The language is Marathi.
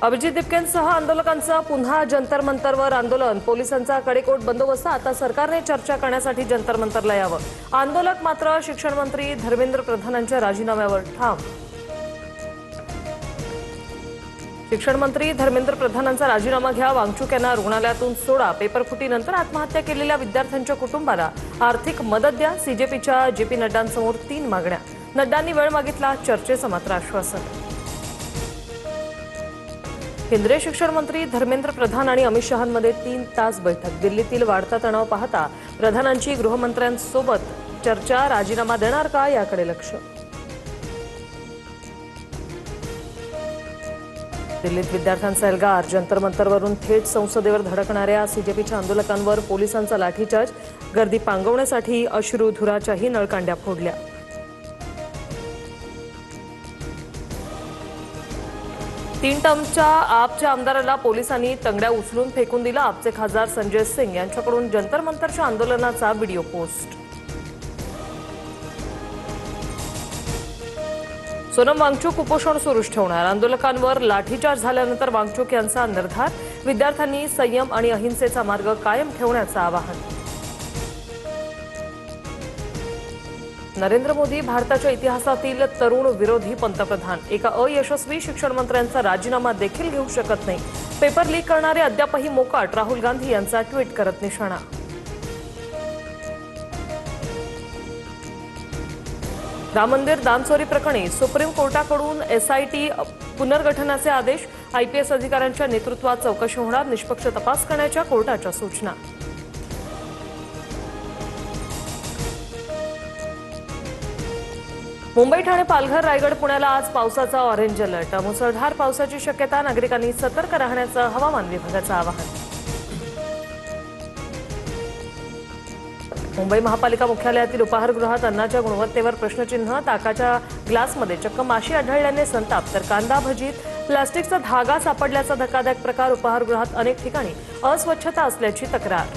अभिजित दिपकेंसह आंदोलकांचा पुन्हा जंतर मंतरवर आंदोलन। पोलिसांचा कडेकोट बंदोबस्त। आता सरकारने चर्चा करण्यासाठी जंतर मंतरला यावं। आंदोलक मात्र शिक्षण मंत्री धर्मेंद्र प्रधानांच्या राजीनाम्यावर ठाम। शिक्षण मंत्री धर्मेंद्र प्रधानांचा राजीनामा घ्या, वांगचूक यांना रुग्णालयातून सोडा, पेपरफुटीनंतर आत्महत्या केलेल्या विद्यार्थ्यांच्या कुटुंबाला आर्थिक मदत द्या, सीजेपीच्या जेपी नड्डांसमोर 3 मागण्या। नड्डांनी वेळ मागितला, चर्चेचं मात्र आश्वासन। केंद्रीय शिक्षण मंत्री धर्मेंद्र प्रधान आणि अमित शहांमध्ये 3 तास बैठक। दिल्लीतील वाढता तणाव पाहता प्रधानांची गृहमंत्र्यांसोबत चर्चा। राजीनामा देणार का याकडे लक्ष। दिल्लीत विद्यार्थ्यांचा एल्गार। जंतर मंतरवरून थेट संसदेवर धडकणाऱ्या सीजेपीच्या आंदोलकांवर पोलिसांचा लाठीचार्ज। गर्दी पांगवण्यासाठी अश्रुधुराच्याही नळकांड्या फोडल्या। तीन टर्मच्या आपच्या आमदाराला पोलिसांनी तंगड्या उचलून फेकून दिला। आपचे खासदार संजय सिंग यांच्याकडून जंतर मंतरच्या आंदोलनाचा व्हिडिओ पोस्ट। सोनम वांगचूक उपोषण सुरूच ठेवणार। आंदोलकांवर लाठीचार्ज झाल्यानंतर वांगचूक यांचा निर्धार। विद्यार्थ्यांनी संयम आणि अहिंसेचा मार्ग कायम ठेवण्याचं आवाहन। नरेंद्र मोदी भारताच्या इतिहासातील तरुण विरोधी पंतप्रधान। एका अयशस्वी शिक्षण मंत्र्यांचा राजीनामा देखील घेऊ शकत नाही। पेपर लीक करणारे अद्यापही मोकाट। राहुल गांधी यांचा ट्विट करत निशाणा। राम मंदिर दानचोरी प्रकरणी सुप्रीम कोर्टाकडून एसआयटी पुनर्गठनाचे आदेश। आयपीएस अधिकाऱ्यांच्या नेतृत्वात चौकशी होणार। निष्पक्ष तपास करण्याच्या कोर्टाच्या सूचना। मुंबई, ठाणे, पालघर, रायगड, पुण्याला आज पावसाचा ऑरेंज अलर्ट। मुसळधार पावसाची शक्यता। नागरिकांनी सतर्क राहण्याचं हवामान विभागाचं आवाहन। मुंबई महापालिका मुख्यालयातील उपाहारगृहात अन्नाच्या गुणवत्तेवर प्रश्नचिन्ह। ताकाच्या ग्लासमध्ये चक्क माशी आढळल्याने संताप। तर कांदा भजीत प्लास्टिकचा धागा सापडल्याचा धक्कादायक प्रकार। उपाहारगृहात अनेक ठिकाणी अस्वच्छता असल्याची तक्रार।